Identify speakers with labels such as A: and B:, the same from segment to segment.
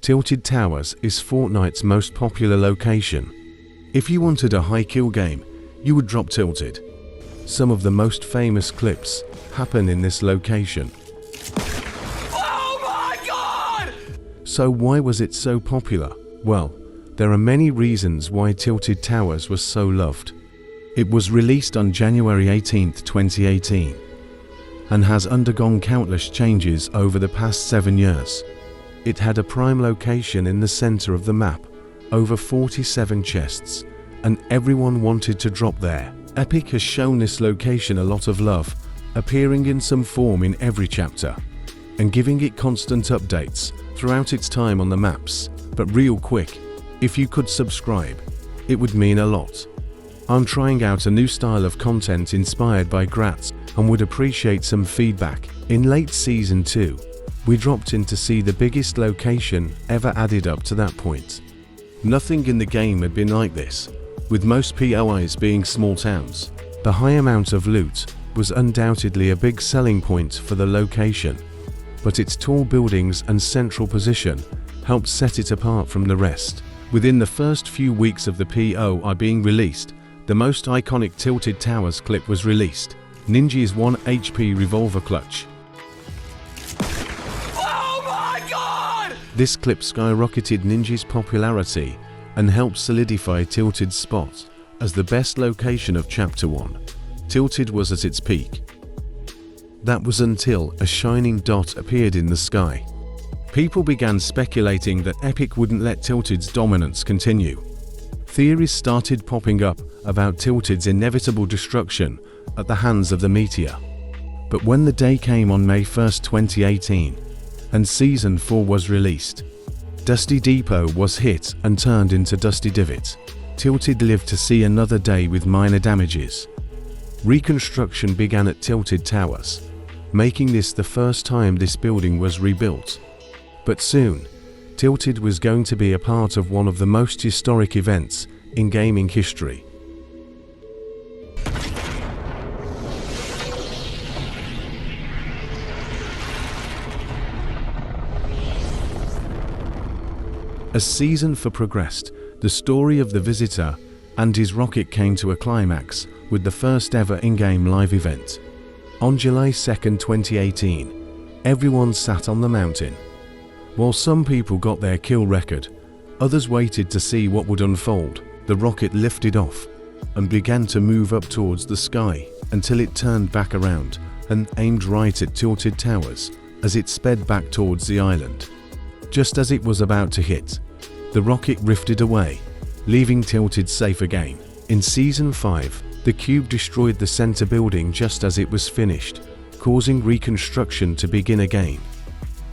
A: Tilted Towers is Fortnite's most popular location. If you wanted a high kill game, you would drop Tilted. Some of the most famous clips happen in this location.
B: Oh my God!
A: So why was it so popular? Well, there are many reasons why Tilted Towers was so loved. It was released on January 18, 2018, and has undergone countless changes over the past 7 years. It had a prime location in the center of the map, over 47 chests, and everyone wanted to drop there. Epic has shown this location a lot of love, appearing in some form in every chapter, and giving it constant updates throughout its time on the maps. But real quick, if you could subscribe, it would mean a lot. I'm trying out a new style of content inspired by Gratz and would appreciate some feedback. In late Season 2, we dropped in to see the biggest location ever added up to that point. Nothing in the game had been like this, with most POIs being small towns. The high amount of loot was undoubtedly a big selling point for the location, but its tall buildings and central position helped set it apart from the rest. Within the first few weeks of the POI being released, the most iconic Tilted Towers clip was released, Ninja's 1 HP revolver clutch. This clip skyrocketed Ninja's popularity and helped solidify Tilted's spot as the best location of Chapter 1. Tilted was at its peak. That was until a shining dot appeared in the sky. People began speculating that Epic wouldn't let Tilted's dominance continue. Theories started popping up about Tilted's inevitable destruction at the hands of the meteor. But when the day came on May 1, 2018, and Season 4 was released, Dusty Depot was hit and turned into Dusty Divot. Tilted lived to see another day with minor damages. Reconstruction began at Tilted Towers, making this the first time this building was rebuilt. But soon, Tilted was going to be a part of one of the most historic events in gaming history. As Season 4 progressed, the story of the Visitor and his rocket came to a climax with the first ever in-game live event. On July 2, 2018, everyone sat on the mountain. While some people got their kill record, others waited to see what would unfold. The rocket lifted off and began to move up towards the sky until it turned back around and aimed right at Tilted Towers as it sped back towards the island. Just as it was about to hit, the rocket rifted away, leaving Tilted safe again. In Season 5, the cube destroyed the center building just as it was finished, causing reconstruction to begin again.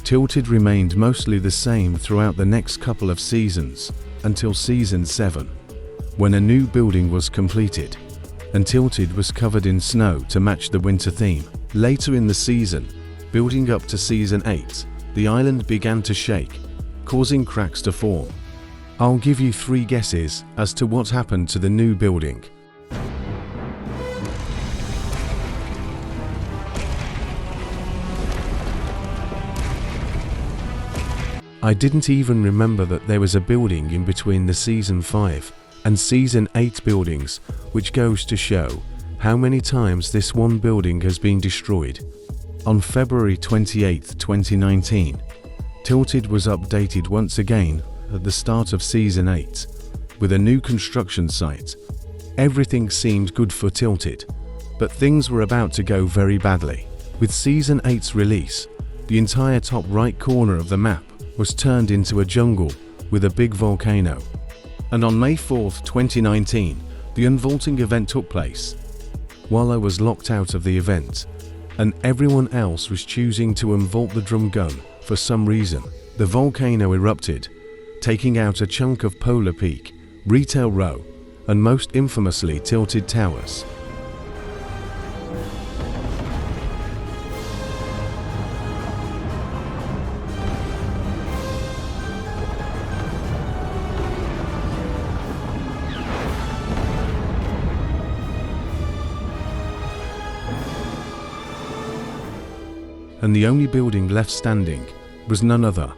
A: Tilted remained mostly the same throughout the next couple of seasons, until Season 7, when a new building was completed, and Tilted was covered in snow to match the winter theme. Later in the season, building up to Season 8, the island began to shake, causing cracks to form. I'll give you 3 guesses as to what happened to the new building. I didn't even remember that there was a building in between the Season 5 and Season 8 buildings, which goes to show how many times this one building has been destroyed. On February 28, 2019, Tilted was updated once again at the start of Season 8 with a new construction site. Everything seemed good for Tilted, but things were about to go very badly. With Season 8's release, the entire top right corner of the map was turned into a jungle with a big volcano. And on May 4, 2019, the unvaulting event took place. While I was locked out of the event, and everyone else was choosing to unvault the drum gun for some reason, the volcano erupted, taking out a chunk of Polar Peak, Retail Row, and most infamously Tilted Towers. And the only building left standing was none other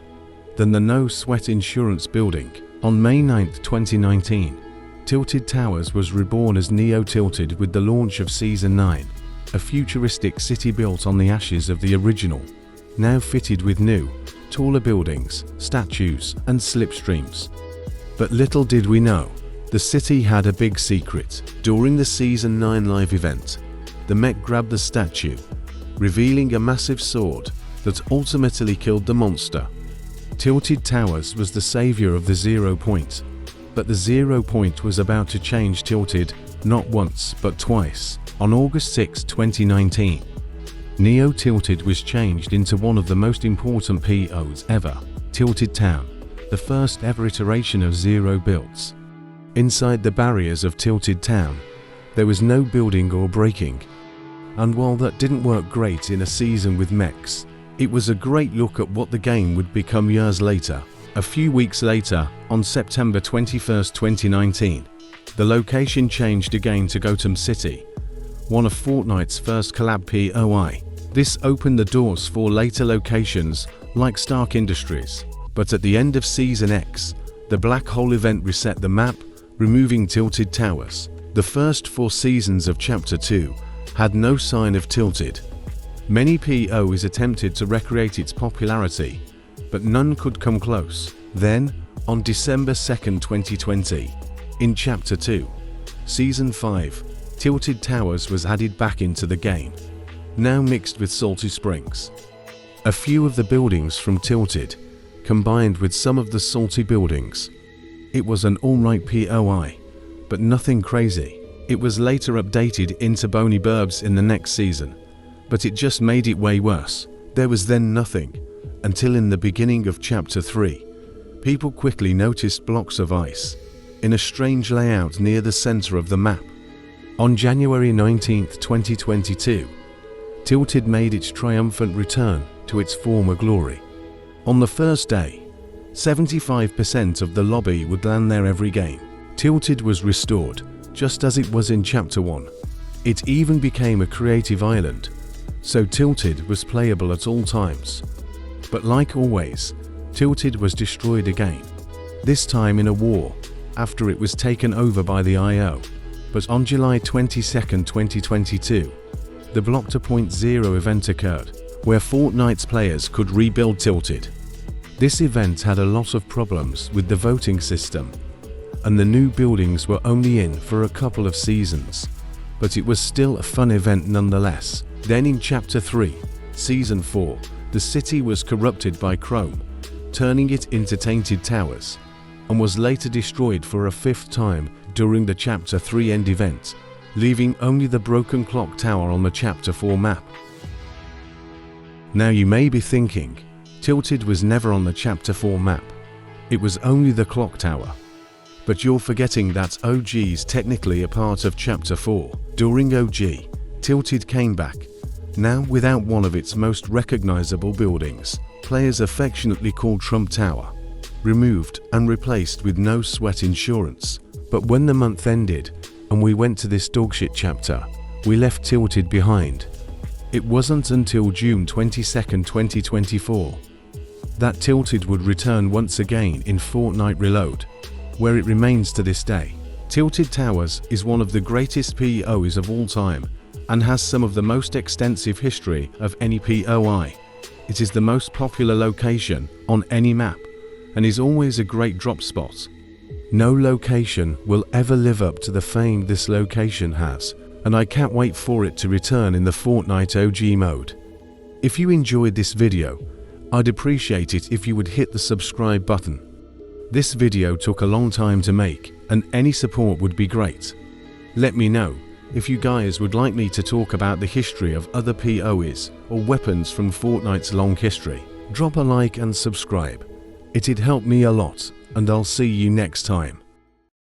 A: than the No Sweat Insurance building. On May 9, 2019, Tilted Towers was reborn as Neo Tilted with the launch of Season 9, a futuristic city built on the ashes of the original, now fitted with new, taller buildings, statues, and slipstreams. But little did we know, the city had a big secret. During the Season 9 live event, the mech grabbed the statue, revealing a massive sword that ultimately killed the monster. Tilted Towers was the savior of the 0 point, but the 0 point was about to change Tilted, not once but twice. On August 6, 2019, Neo Tilted was changed into one of the most important POs ever, Tilted Town, the first ever iteration of Zero builds. Inside the barriers of Tilted Town, there was no building or breaking. And while that didn't work great in a season with mechs, it was a great look at what the game would become years later. A few weeks later, on September 21, 2019, the location changed again to Gotham City, one of Fortnite's first collab POI. This opened the doors for later locations like Stark Industries. But at the end of Season X, the Black Hole event reset the map, removing Tilted Towers. The first 4 seasons of Chapter 2 had no sign of Tilted. Many POs attempted to recreate its popularity, but none could come close. Then, on December 2, 2020, in Chapter 2, Season 5, Tilted Towers was added back into the game, now mixed with Salty Springs. A few of the buildings from Tilted combined with some of the Salty buildings. It was an alright POI, but nothing crazy. It was later updated into Bony Burbs in the next season, but it just made it way worse. There was then nothing, until in the beginning of Chapter 3, people quickly noticed blocks of ice in a strange layout near the center of the map. On January 19, 2022, Tilted made its triumphant return to its former glory. On the first day, 75% of the lobby would land there every game. Tilted was restored, just as it was in Chapter 1. It even became a creative island, so Tilted was playable at all times. But like always, Tilted was destroyed again, this time in a war, after it was taken over by the IO. But on July 22, 2022, the Block 2.0 event occurred, where Fortnite's players could rebuild Tilted. This event had a lot of problems with the voting system, and the new buildings were only in for a couple of seasons, but it was still a fun event nonetheless. Then in Chapter 3, Season 4, the city was corrupted by Chrome, turning it into Tainted Towers, and was later destroyed for a 5th time during the Chapter 3 end event, leaving only the broken clock tower on the Chapter 4 map. Now you may be thinking, Tilted was never on the Chapter 4 map. It was only the clock tower. But you're forgetting that OG is technically a part of Chapter 4. During OG, Tilted came back, now without one of its most recognizable buildings, players affectionately called Trump Tower, removed and replaced with No Sweat Insurance. But when the month ended and we went to this dogshit chapter, we left Tilted behind. It wasn't until June 22, 2024, that Tilted would return once again in Fortnite Reload, where it remains to this day. Tilted Towers is one of the greatest POIs of all time and has some of the most extensive history of any POI. It is the most popular location on any map and is always a great drop spot. No location will ever live up to the fame this location has, and I can't wait for it to return in the Fortnite OG mode. If you enjoyed this video, I'd appreciate it if you would hit the subscribe button. This video took a long time to make, and any support would be great. Let me know if you guys would like me to talk about the history of other POIs or weapons from Fortnite's long history. Drop a like and subscribe. It'd help me a lot, and I'll see you next time.